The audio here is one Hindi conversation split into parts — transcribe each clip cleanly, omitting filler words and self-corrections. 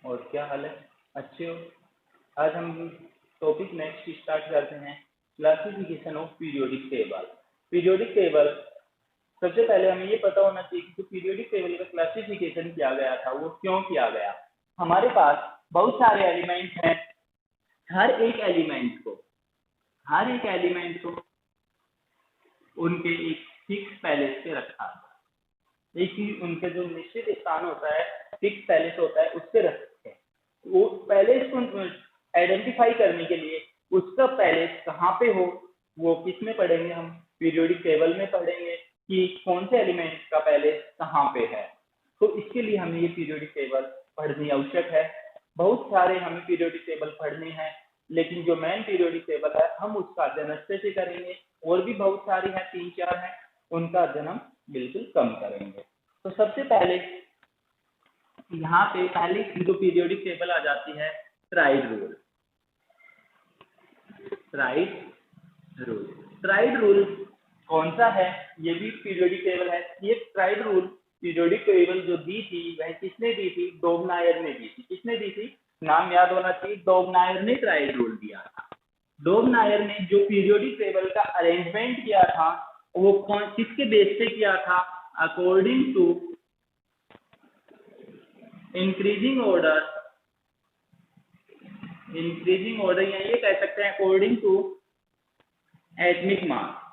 और क्या हाल है? अच्छे हो? आज हम टॉपिक नेक्स्ट स्टार्ट करते हैं, classification of periodic table. Periodic table, सबसे पहले हमें ये पता होना चाहिए कि जो पीरियोडिक टेबल का क्लासिफिकेशन किया गया था वो क्यों किया गया। हमारे पास बहुत सारे एलिमेंट हैं, हर एक एलिमेंट को उनके एक फिक्स पैलेस पे रखा है। एक ही उनके जो निश्चित स्थान होता है, फिक्स पैलेस होता है, उससे रखते हैं। वो पैलेस को आइडेंटिफाई करने के लिए उसका पैलेस कहाँ पे हो वो किस में पढ़ेंगे, हम पीरियोडिक टेबल में पढ़ेंगे कि कौन से एलिमेंट का पैलेस कहाँ पे है। तो इसके लिए हमें ये पीरियोडिक टेबल पढ़नी आवश्यक है। बहुत सारे हमें पीरियोडिक टेबल पढ़ने हैं, लेकिन जो मेन पीरियोडिक टेबल है हम उसका अध्ययन अच्छे से करेंगे। और भी बहुत सारी है, 3-4 है, उनका अध्ययन हम बिल्कुल कम करेंगे। तो सबसे पहले यहाँ पे पहली जो पीरियोडिक टेबल आ जाती है, ट्राइड रूल। ट्राइड रूल कौन सा है? ये भी पीरियोडिक टेबल है। ये ट्राइड रूल पीरियोडिक टेबल जो दी थी वह किसने दी थी? डोबनायर ने दी थी। किसने दी थी? नाम याद होना चाहिए, डोबनायर ने ट्राइड रूल दिया था। डोबनायर ने जो पीरियोडिक टेबल का अरेंजमेंट किया था वो किसके बेस पे किया था? अकॉर्डिंग टू इंक्रीजिंग ऑर्डर, या ये कह सकते हैं अकॉर्डिंग टू एटमिक मास।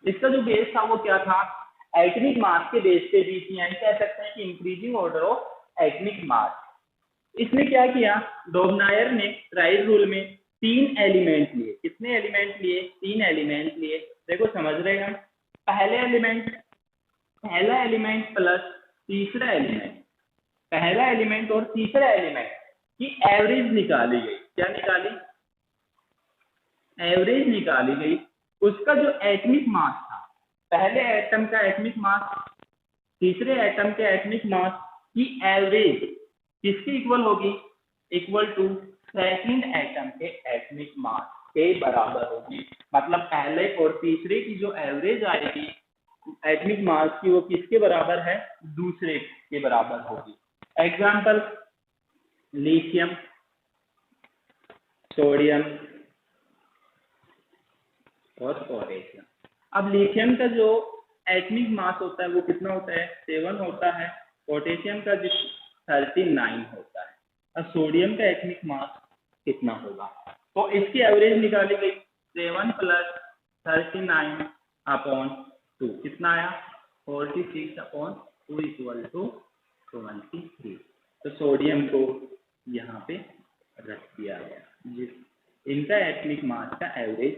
इसका जो बेस था वो क्या था? एटमिक मास के बेस पे दी थी, यानी कह सकते हैं कि इंक्रीजिंग ऑर्डर ऑफ एटमिक मास। इसने क्या किया? डोबनायर ने ट्राइड रूल में 3 एलिमेंट लिए। कितने एलिमेंट लिए? 3 एलिमेंट लिए। देखो समझ रहे हैं, पहला एलिमेंट प्लस तीसरा एलिमेंट, पहला एलिमेंट और तीसरा एलिमेंट की एवरेज निकाली गई। क्या निकाली? एवरेज निकाली गई। उसका जो एटमिक मास था, पहले एटम का एटमिक मास तीसरे एटम के एटमिक मास की एवरेज किसके इक्वल होगी? इक्वल टू सेकंड एटम के एटमिक मास के बराबर होगी। मतलब पहले और तीसरे की जो एवरेज आएगी एटमिक मास की, वो किसके बराबर है? दूसरे के बराबर होगी। एग्जाम्पल, लिथियम, सोडियम और पोटेशियम। अब लिथियम का जो एटमिक मास होता है वो कितना होता है? 7 होता है। पोटेशियम का 39 होता है। अब सोडियम का एटमिक मास कितना होगा? तो इसकी एवरेज निकाली गई, 7 + 39 अपॉन 2 कितना आया? 46 अपॉन 2 = 23। तो सोडियम को यहाँ पे रख दिया गया। इनका एटमिक मास का एवरेज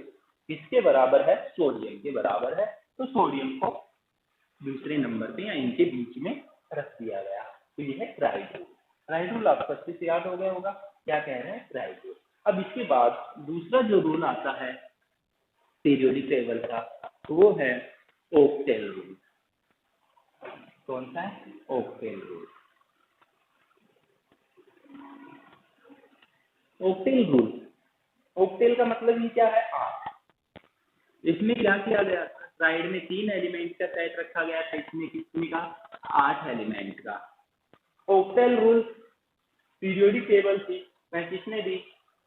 किसके बराबर है? सोडियम के बराबर है। तो सोडियम को दूसरे नंबर पे या इनके बीच में रख दिया गया। तो ये है ट्राइड रूल। ट्राइड रूल आपको अच्छे से याद हो गया होगा क्या कह रहे हैं, ट्राइड रूल। अब इसके बाद दूसरा जो रूल आता है पीरियोडिक टेबल का, वो है ओक्टेल रूल। कौन सा है? ओक्टेल रूल। ओक्टेल रूल, ओक्टेल का मतलब ही क्या है? 8। इसमें क्या किया गया था? ट्राइड में 3 एलिमेंट का सेट रखा गया था, इसमें कितने का? 8 एलिमेंट का। ओक्टेल रूल पीरियोडिक टेबल थी, वह किसने दी?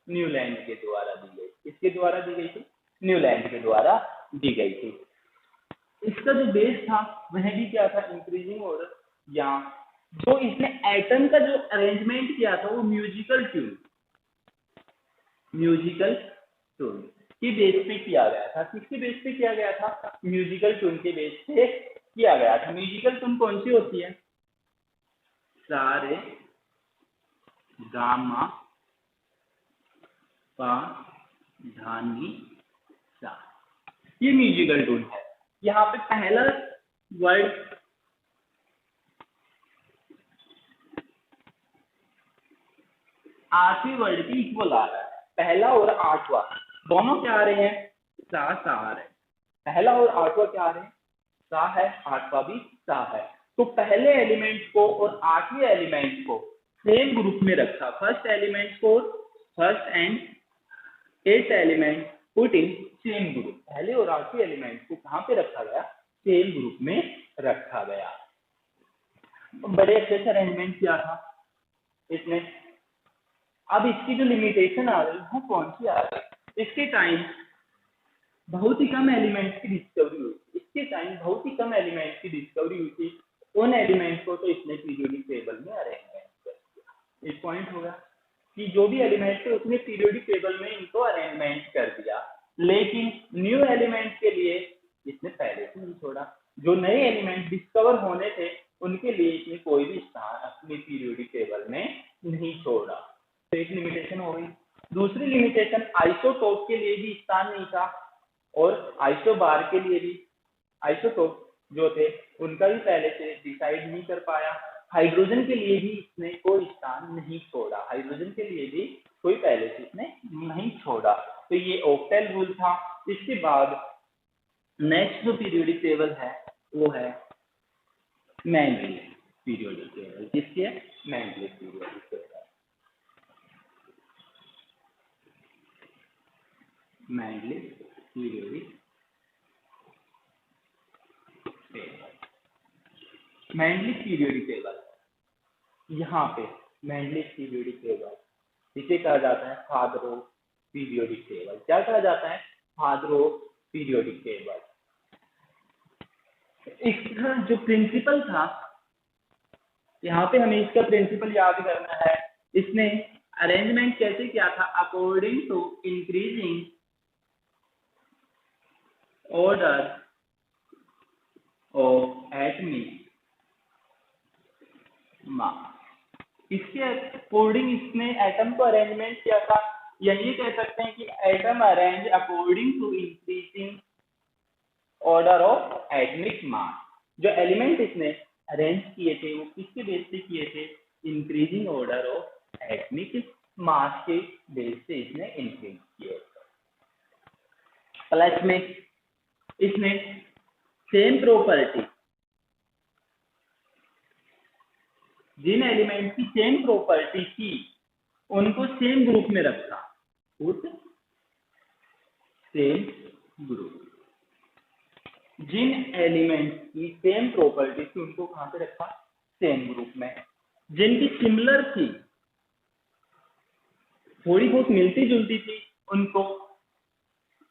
न्यूलैंड के द्वारा दी गई। किसके द्वारा दी गई थी? न्यूलैंड के द्वारा दी गई थी। इसका जो बेस था वह भी क्या था? Increasing order. या जो इसने एटम का जो अरेंजमेंट किया था वो म्यूजिकल ट्यून के बेस पे किया गया था। किसके बेस पे किया गया था? म्यूजिकल ट्यून के बेस पे किया गया था। म्यूजिकल ट्यून कौन सी होती है? सा रे गा मा पा धा नी सा, ये म्यूजिकल ट्यून है। यहाँ पे पहला वर्ड 8वें वर्ड के इक्वल आ रहा है। पहला और 8वां दोनों क्या आ रहे हैं? सा आ रहे हैं। पहला और 8वां क्या आ रहे हैं? सा है, 8वां भी सा है। तो पहले एलिमेंट को और 8वें एलिमेंट को सेम ग्रुप में रखा। फर्स्ट एलिमेंट को, first and 8th element put in same group. पहले और 8वें एलिमेंट को कहाँ पे रखा गया? सेम ग्रुप में रखा गया। बड़े अच्छे से अरेंजमेंट किया था इसने। अब इसकी जो लिमिटेशन आ रही है कौन सी आ रही है, इसके टाइम बहुत ही कम एलिमेंट्स की डिस्कवरी हुई, इसके टाइम बहुत ही कम एलिमेंट्स की डिस्कवरी हुई थी, उन एलिमेंट्स को तो इसने पीरियोडिक टेबल में अरेंजमेंट कर दिया। एक पॉइंट होगा कि जो भी एलिमेंट थे उसने पीरियोडिक टेबल में इनको अरेंजमेंट कर दिया, लेकिन न्यू एलिमेंट के लिए इसने पहले से नहीं छोड़ा। जो नए एलिमेंट डिस्कवर होने थे उनके लिए इसने कोई भी स्थान अपनी पीरियोडिक टेबल में नहीं छोड़ा। तो एक लिमिटेशन हो गई। दूसरी लिमिटेशन, आइसोटोप के लिए भी स्थान नहीं था और आइसोबार के लिए भी, आइसोटोप जो थे उनका भी पहले से डिसाइड नहीं कर पाया। हाइड्रोजन के लिए भी इसने कोई स्थान नहीं छोड़ा, हाइड्रोजन के लिए भी कोई पहले से इसने नहीं छोड़ा। तो ये ओक्टेल रूल था। इसके बाद नेक्स्ट जो पीरियोडिक टेबल है वो है मैंडलिस पीरियोडिक टेबल। किसकी है? Mendeleev's periodic table. Mendeleev's periodic table. Mendeleev's periodic table, यहाँ पे मैंडलिस पीरियोडिक टेबल इसे कहा जाता है फादर ऑफ पीरियोडिक टेबल। क्या कहा जाता है? Father of periodic table. इसका जो प्रिंसिपल था, यहाँ पे हमें इसका प्रिंसिपल याद करना है। इसने अरेंजमेंट कैसे किया था? According to increasing order of atomic mass. इसके अकॉर्डिंग इसने एटम को अरेंजमेंट किया था, या ये कह सकते हैं कि atom arrange according to increasing order of atomic mass. जो एलिमेंट इसने अरेंज किए थे वो किसके बेस पे किए थे? इंक्रीजिंग ऑर्डर ऑफ एटमिक मास के बेस से इसने इंक्रीज किए। प्लस में इसने सेम प्रॉपर्टी, जिन एलिमेंट की सेम प्रॉपर्टी थी उनको सेम ग्रुप में रखा, सेम ग्रुप। जिन एलिमेंट की सेम प्रॉपर्टी थी उनको कहां पे रखा? सेम ग्रुप में। जिनकी सिमिलर थी, थोड़ी बहुत मिलती जुलती थी, उनको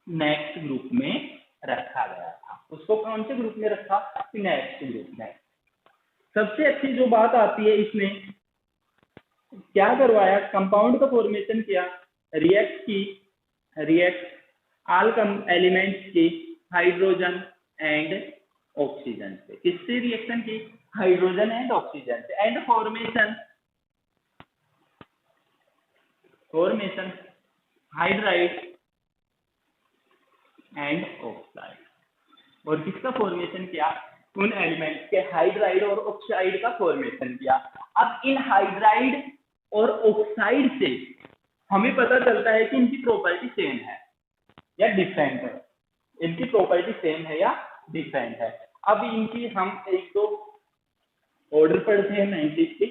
नेक्स्ट ग्रुप में रखा गया था। उसको कौन से ग्रुप में रखा? नेक्स्ट ग्रुप में। सबसे अच्छी जो बात आती है, इसने क्या करवाया? कंपाउंड का फॉर्मेशन किया, रिएक्ट ऑल एलिमेंट्स की हाइड्रोजन एंड ऑक्सीजन से। किससे रिएक्शन की? हाइड्रोजन एंड ऑक्सीजन से। And formation hydride and oxide. और किसका फॉर्मेशन किया? उन एलिमेंट्स के हाइड्राइड और ऑक्साइड का फॉर्मेशन किया। अब इन हाइड्राइड और ऑक्साइड से हमें पता चलता है कि इनकी प्रॉपर्टी सेम है या डिफरेंट है। इनकी प्रॉपर्टी सेम है या डिफरेंट है। अब इनकी हम एक दो ऑर्डर पढ़ते हैं, 96,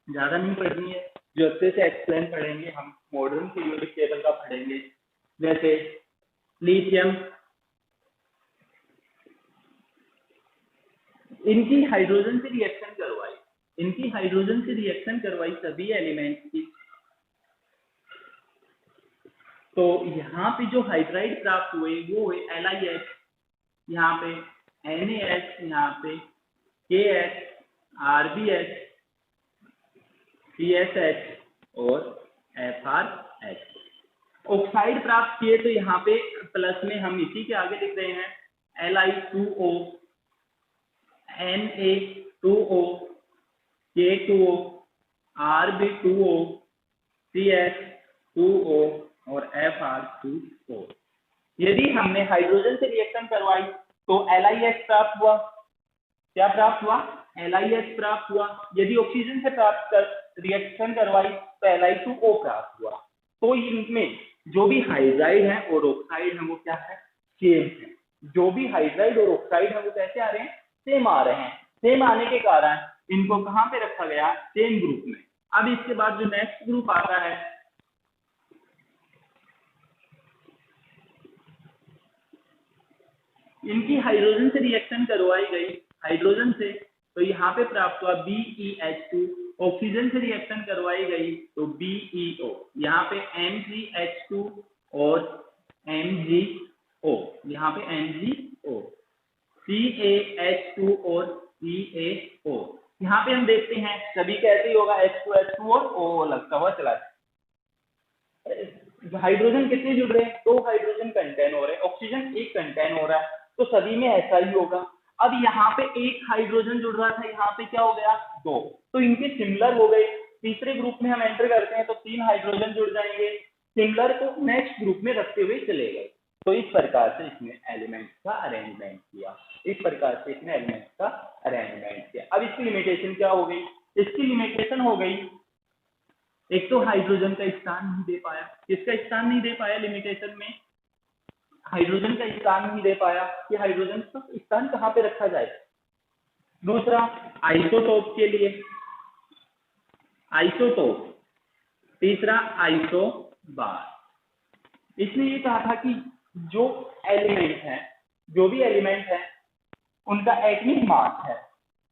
ज्यादा नहीं पढ़नी है, जो अच्छे से एक्सप्लेन पढ़ेंगे हम मॉडर्न पीरियोडिक टेबल का पढ़ेंगे। जैसे लिथियम, इनकी हाइड्रोजन से रिएक्शन करवाई, इनकी हाइड्रोजन से रिएक्शन करवाई सभी एलिमेंट्स की। तो यहाँ पे जो हाइड्राइड प्राप्त हुए वो हुए LiH, यहाँ पे NaH, यहाँ पे KH, RbH, CSH और FrH। ऑक्साइड प्राप्त किए तो यहाँ पे प्लस में हम इसी के आगे लिख रहे हैं Li2O, Na2O, K2O, Rb2O, CS2O और Fr2O। यदि हमने हाइड्रोजन से रिएक्शन करवाई तो LiH प्राप्त हुआ। क्या प्राप्त हुआ? LiH प्राप्त हुआ। यदि ऑक्सीजन से रिएक्शन करवाई तो Li2O प्राप्त हुआ। तो इनमें जो भी हाइड्राइड है और ऑक्साइड है वो क्या है? सेम है। जो भी हाइड्राइड और ऑक्साइड है वो कैसे आ रहे हैं? सेम आ रहे हैं। सेम आने के कारण इनको कहां पे रखा गया? सेम ग्रुप में। अब इसके बाद जो नेक्स्ट ग्रुप आता है, इनकी हाइड्रोजन से रिएक्शन करवाई गई, हाइड्रोजन से, तो यहाँ पे प्राप्त हुआ BeH2, ऑक्सीजन से रिएक्शन करवाई गई तो BeO, यहाँ पे MgH2 और MgO, यहाँ पे MgO, CaH2 और CaO। यहाँ पे हम देखते हैं सभी कैसे ही होगा, H2 और O लगता हुआ चला जाए। हाइड्रोजन कितने जुड़ रहे हैं, 2 हाइड्रोजन कंटेन हो रहे हैं, ऑक्सीजन 1 कंटेन हो रहा है, तो सभी में ऐसा ही होगा। अब यहाँ पे 1 हाइड्रोजन जुड़ रहा था, यहाँ पे क्या हो गया 2, तो इनके सिमिलर हो गए। तीसरे ग्रुप में हम एंटर करते हैं तो 3 हाइड्रोजन जुड़ जाएंगे, सिमिलर को नेक्स्ट ग्रुप में रखते हुए चले गए। तो इस प्रकार से इसने एलिमेंट्स का अरेंजमेंट किया, इस प्रकार से इसने एलिमेंट्स का अरेंजमेंट किया। अब इसकी लिमिटेशन क्या हो गई, इसकी लिमिटेशन हो गई, एक तो हाइड्रोजन का स्थान नहीं दे पाया, किसका स्थान नहीं दे पाया लिमिटेशन में, हाइड्रोजन का स्थान नहीं दे पाया कि हाइड्रोजन का स्थान कहाँ पे रखा जाए। दूसरा आइसोटोप के लिए आइसोटोप, तीसरा आइसोबार। इसने ये कहा था कि जो एलिमेंट है, जो भी एलिमेंट है उनका एटॉमिक मास है,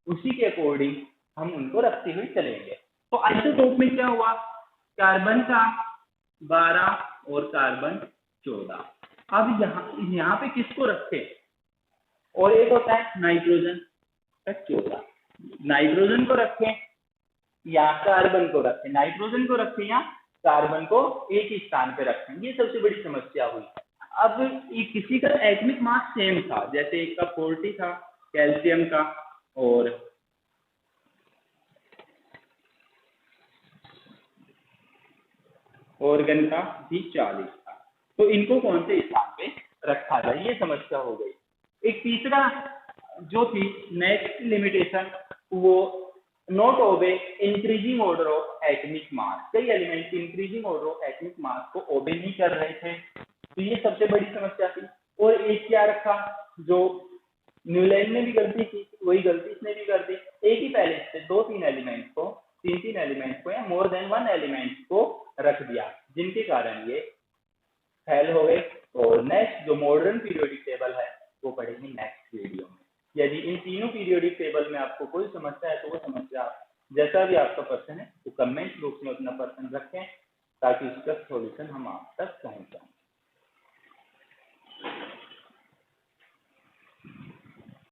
उसी के अकॉर्डिंग हम उनको रखते हुए चलेंगे। तो आइसोटोप में क्या हुआ, कार्बन का 12 और कार्बन 14। अब यहाँ पे किसको रखे, और एक होता है नाइट्रोजन का 14, नाइट्रोजन को रखें या कार्बन को रखें, नाइट्रोजन को रखें या कार्बन को एक ही स्थान पे रखें, ये सबसे बड़ी समस्या हुई। अब किसी का एटॉमिक मास सेम था, जैसे एक का 40 था कैल्शियम का, और ऑर्गन का भी 40 था, तो इनको कौन से स्थान पे रखा जाए, ये समस्या हो गई। एक तीसरा जो थी नेक्स्ट लिमिटेशन, वो not obey increasing order of atomic mass, कई element increasing order of atomic mass को ओबे नहीं कर रहे थे, तो ये सबसे बड़ी समस्या थी। और एक क्या रखा, जो न्यूलैंड ने भी गलती की, वही गलती इसने भी कर दी, एक ही पहले से 2-3 एलिमेंट को, 3-3 एलिमेंट को या मोर देन 1 एलिमेंट को रख दिया, जिनके कारण ये फेल हो गए। और नेक्स्ट जो मॉडर्न पीरियोडिक टेबल है वो पढ़ेंगे नेक्स्ट वीडियो में। यदि इन तीनों पीरियोडिक टेबल में आपको कोई समस्या है तो वो समस्या जैसा भी आपका प्रश्न है वो कमेंट बॉक्स में अपना प्रश्न रखें, ताकि उसका सॉल्यूशन हम आप तक पहुंचाएं।